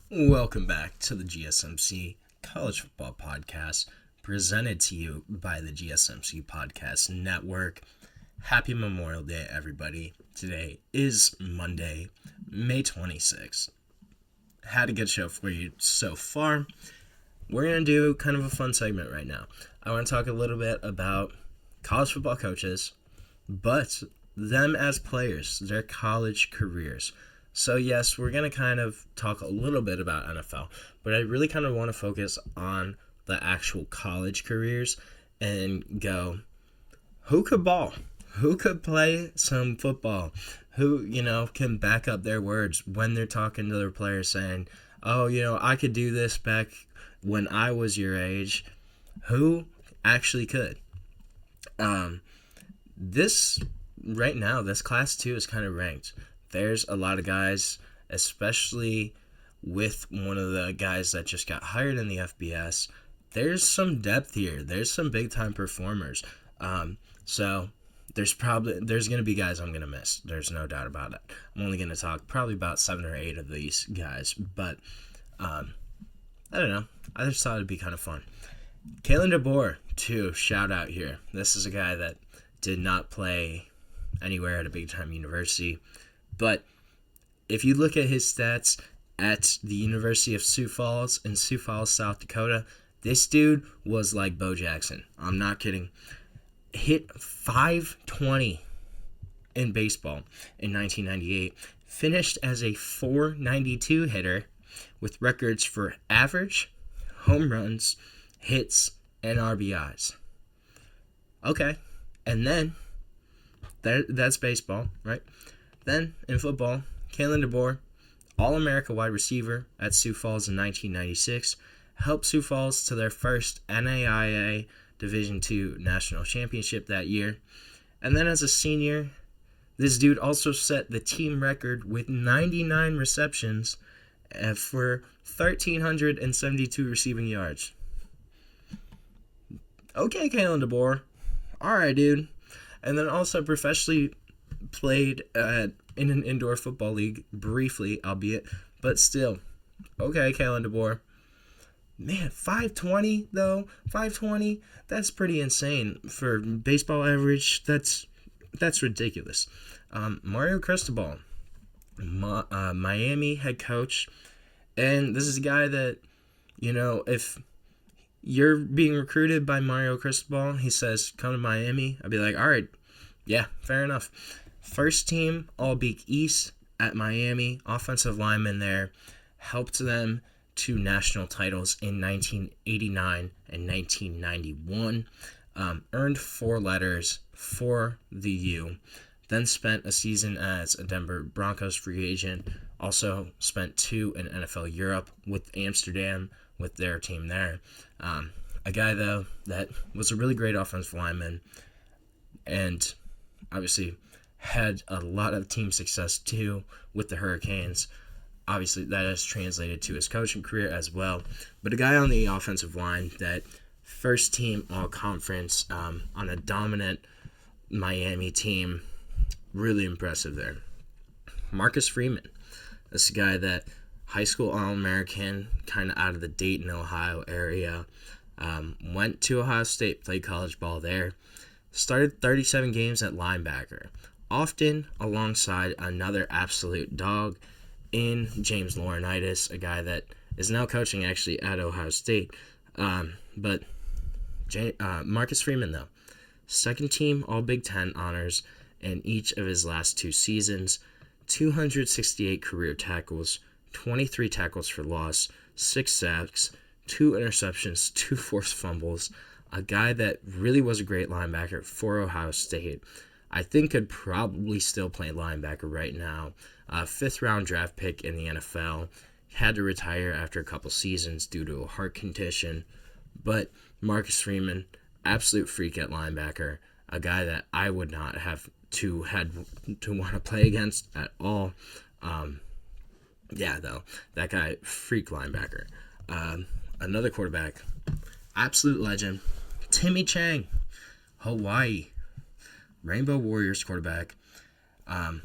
Welcome back to the GSMC College Football Podcast, presented to you by the GSMC Podcast Network. Happy Memorial Day, everybody. Today is Monday, May 26th. Had a good show for you so far. We're going to do kind of a fun segment right now. I want to talk a little bit about college football coaches, but them as players, their college careers. So yes, we're going to kind of talk a little bit about NFL, but I really kind of want to focus on the actual college careers and go, who could ball? Who could play some football? Who, can back up their words when they're talking to their players saying, oh, I could do this back when I was your age. Who actually could? This class 2 is kind of ranked. There's a lot of guys, especially with one of the guys that just got hired in the FBS. There's some depth here. There's some big-time performers. So there's going to be guys I'm going to miss. There's no doubt about it. I'm only going to talk probably about 7 or 8 of these guys. But I don't know. I just thought it'd be kind of fun. Kalen DeBoer, too, shout out here. This is a guy that did not play anywhere at a big-time university. But if you look at his stats at the University of Sioux Falls in Sioux Falls, South Dakota, this dude was like Bo Jackson. I'm not kidding. Hit 520 in baseball in 1998. Finished as a 492 hitter with records for average, home runs, hits, and RBIs. Okay. And then, that's baseball, right? Then, in football, Kalen DeBoer, All-America wide receiver at Sioux Falls in 1996, helped Sioux Falls to their first NAIA Division II national championship that year. And then as a senior, this dude also set the team record with 99 receptions for 1,372 receiving yards. Okay, Kalen DeBoer. All right, dude. And then also professionally played in an indoor football league briefly, albeit, but still. Okay, Kalen DeBoer. Man, 520 though. 520. That's pretty insane for baseball average. That's ridiculous. Mario Cristobal, Miami head coach, and this is a guy that, if you're being recruited by Mario Cristobal, he says, come to Miami, I'd be like, all right, yeah, fair enough. First team All-Big East at Miami, offensive lineman there, helped them to national titles in 1989 and 1991. Earned 4 letters for the U. Then spent a season as a Denver Broncos free agent. Also spent 2 in NFL Europe with Amsterdam, with their team there. A guy, though, that was a really great offensive lineman and obviously had a lot of team success, too, with the Hurricanes. Obviously, that has translated to his coaching career as well. But a guy on the offensive line that first team all-conference on a dominant Miami team, really impressive there. Marcus Freeman. This is a guy that high school All-American, kind of out of the Dayton, Ohio area. Went to Ohio State, played college ball there. Started 37 games at linebacker, often alongside another absolute dog in James Laurinaitis, a guy that is now coaching actually at Ohio State. But Marcus Freeman, though, second team All Big Ten honors in each of his last 2 seasons, 268 career tackles, 23 tackles for loss, 6 sacks, 2 interceptions, 2 forced fumbles. A guy that really was a great linebacker for Ohio State. I think could probably still play linebacker right now. 5th-round draft pick in the NFL. Had to retire after a couple seasons due to a heart condition. But Marcus Freeman, absolute freak at linebacker. A guy that I would not have to want to play against at all. That guy, freak linebacker. Another quarterback, absolute legend, Timmy Chang, Hawaii, Rainbow Warriors quarterback. I'm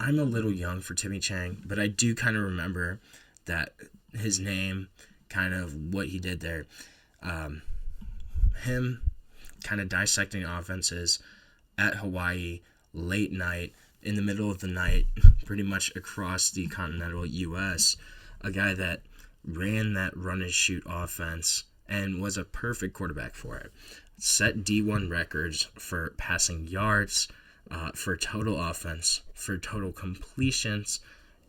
a little young for Timmy Chang, but I do kind of remember that his name, kind of what he did there. Him kind of dissecting offenses at Hawaii, late night, in the middle of the night, pretty much across the continental U.S. A guy that ran that run and shoot offense and was a perfect quarterback for it. Set D1 records for passing yards, for total offense, for total completions,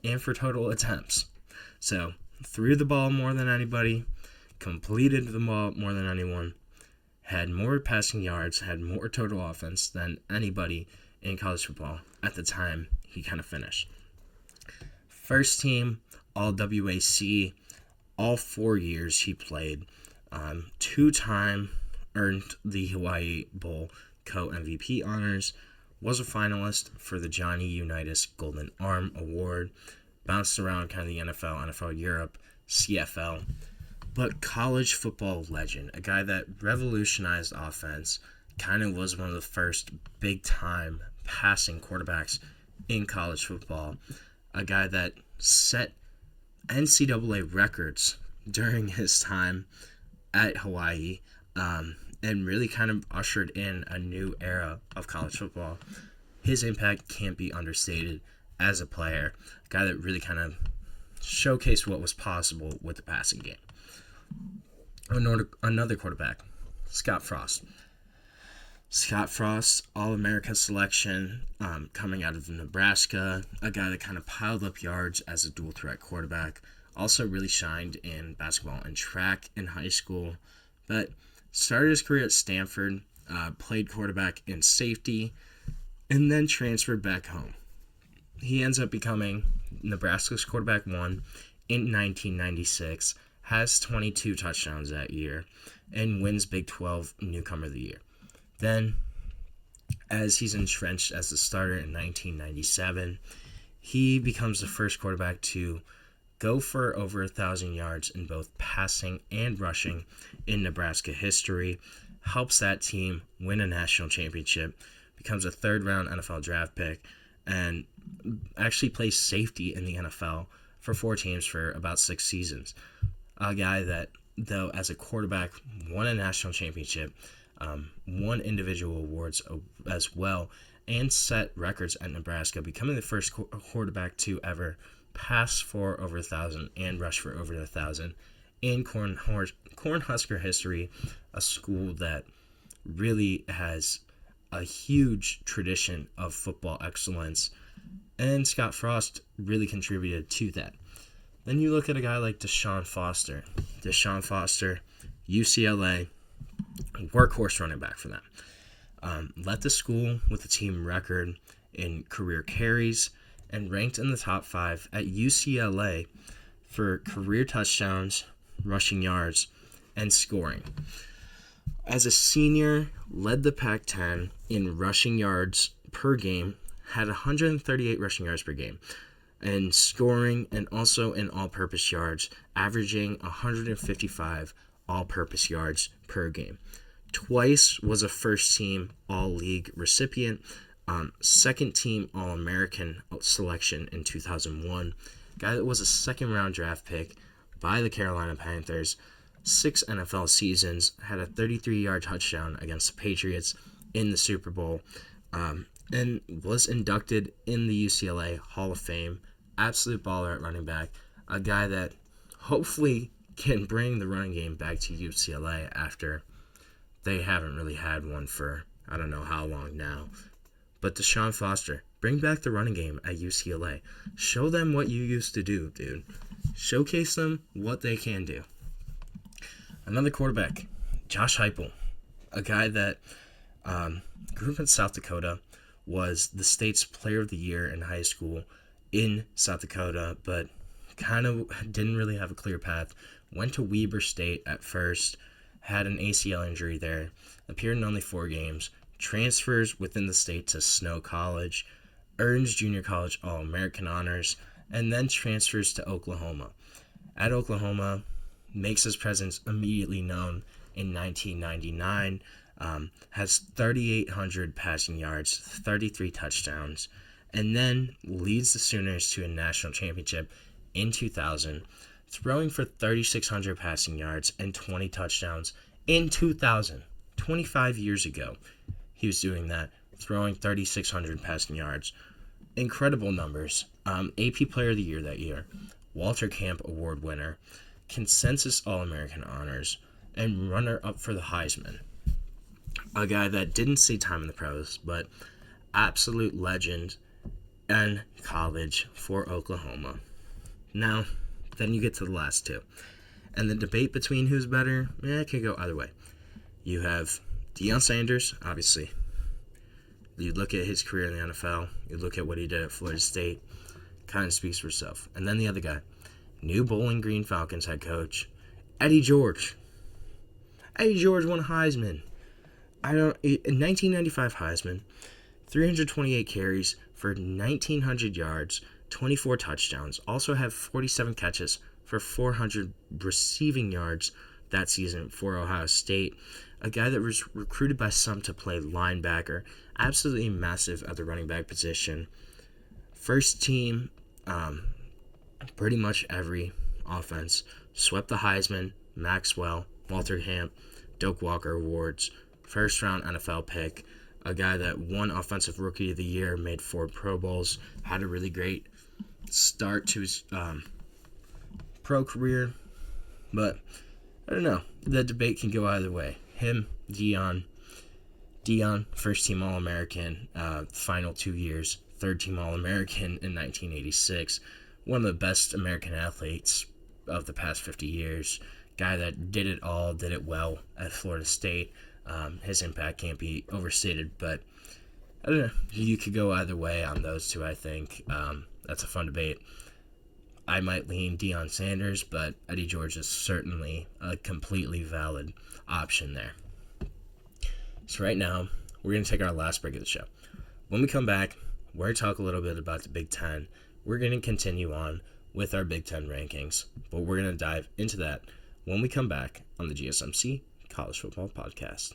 and for total attempts. So, threw the ball more than anybody, completed the ball more than anyone, had more passing yards, had more total offense than anybody in college football at the time he kind of finished. First team, all WAC, all 4 years he played. 2-time earned the Hawaii Bowl co-MVP honors, was a finalist for the Johnny Unitas Golden Arm Award, bounced around kind of the NFL, NFL Europe, CFL, but college football legend, a guy that revolutionized offense, kind of was one of the first big-time passing quarterbacks in college football, a guy that set NCAA records during his time at Hawaii, and really kind of ushered in a new era of college football. His impact can't be understated as a player, a guy that really kind of showcased what was possible with the passing game. Another quarterback, Scott Frost. Scott Frost, All-America selection, coming out of Nebraska, a guy that kind of piled up yards as a dual-threat quarterback. Also really shined in basketball and track in high school, but started his career at Stanford, played quarterback and safety, and then transferred back home. He ends up becoming Nebraska's quarterback one in 1996, has 22 touchdowns that year, and wins Big 12 Newcomer of the Year. Then, as he's entrenched as the starter in 1997, he becomes the first quarterback to go for over 1,000 yards in both passing and rushing in Nebraska history, helps that team win a national championship, becomes a third-round NFL draft pick, and actually plays safety in the NFL for 4 teams for about 6 seasons. A guy that, though, as a quarterback, won a national championship, won individual awards as well, and set records at Nebraska, becoming the first quarterback to ever pass for over 1,000 and rush for over 1,000 in Cornhusker history, a school that really has a huge tradition of football excellence, and Scott Frost really contributed to that. Then you look at a guy like Deshaun Foster. Deshaun Foster, UCLA, workhorse running back for them. Led the school with a team record in career carries and ranked in the top 5 at UCLA for career touchdowns, rushing yards, and scoring. As a senior, led the Pac-10 in rushing yards per game, had 138 rushing yards per game, and scoring, and also in all-purpose yards, averaging 155 all-purpose yards per game. Twice was a first-team All-League recipient, second-team All-American selection in 2001, guy that was a second-round draft pick by the Carolina Panthers, 6 NFL seasons, had a 33-yard touchdown against the Patriots in the Super Bowl, and was inducted in the UCLA Hall of Fame. Absolute baller at running back, a guy that hopefully can bring the running game back to UCLA after they haven't really had one for I don't know how long now. But Deshaun Foster, bring back the running game at UCLA. Show them what you used to do, dude. Showcase them what they can do. Another quarterback, Josh Heupel, a guy that grew up in South Dakota, was the state's player of the year in high school in South Dakota, but kind of didn't really have a clear path. Went to Weber State at first, had an ACL injury there, appeared in only 4 games, transfers within the state to Snow College, earns junior college All-American honors, and then transfers to Oklahoma. At Oklahoma, makes his presence immediately known in 1999, has 3,800 passing yards, 33 touchdowns, and then leads the Sooners to a national championship in 2000, throwing for 3,600 passing yards and 20 touchdowns in 2000. 25 years ago, he was doing that, throwing 3,600 passing yards. Incredible numbers. AP Player of the Year that year. Walter Camp Award winner. Consensus All-American honors. And runner-up for the Heisman. A guy that didn't see time in the pros, but absolute legend in college for Oklahoma. Now, then you get to the last two. And the debate between who's better, it could go either way. You have Deion Sanders, obviously. You look at his career in the NFL. You look at what he did at Florida State. Kind of speaks for itself. And then the other guy, new Bowling Green Falcons head coach, Eddie George. Eddie George won Heisman. In 1995 Heisman, 328 carries for 1,900 yards, 24 touchdowns. Also have 47 catches for 400 receiving yards that season for Ohio State. A guy that was recruited by some to play linebacker. Absolutely massive at the running back position. First team, pretty much every offense. Swept the Heisman, Maxwell, Walter Camp, Doak Walker awards. First round NFL pick. A guy that won Offensive Rookie of the Year, made 4 Pro Bowls, had a really great start to his pro career. But, I don't know. The debate can go either way. Him, Deion, first team All-American, final 2 years, third team All-American in 1986. One of the best American athletes of the past 50 years. Guy that did it all, did it well at Florida State. His impact can't be overstated, but I don't know. You could go either way on those two, I think. That's a fun debate. I might lean Deion Sanders, but Eddie George is certainly a completely valid option there. So right now, we're going to take our last break of the show. When we come back, we're going to talk a little bit about the Big Ten. We're going to continue on with our Big Ten rankings, but we're going to dive into that when we come back on the GSMC College Football Podcast.